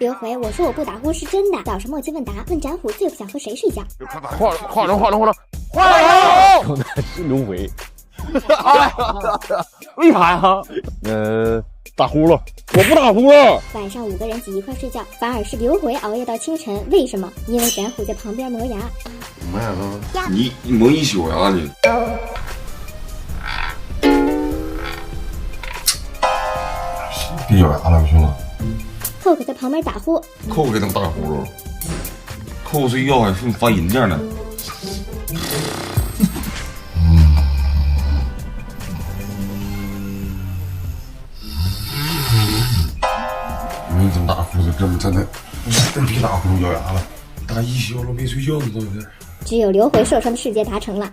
刘回，我说我不打呼是真的。早上默契问答，问展虎最不想和谁睡觉？化妆！是刘回。为啥呀？打呼了，我不打呼了。晚上5个人挤一块睡觉，反而是刘回熬夜到清晨，为什么？因为展虎在旁边磨牙。磨牙呢？你磨一宿呀你？别咬牙了，兄弟。扣扣在旁边打呼，扣扣给他们打呼噜，扣扣睡觉还发银件呢。没怎么打呼噜，这么真的别打呼噜咬牙了，打一宿了没睡觉呢，都是。只有刘回受伤的世界达成了。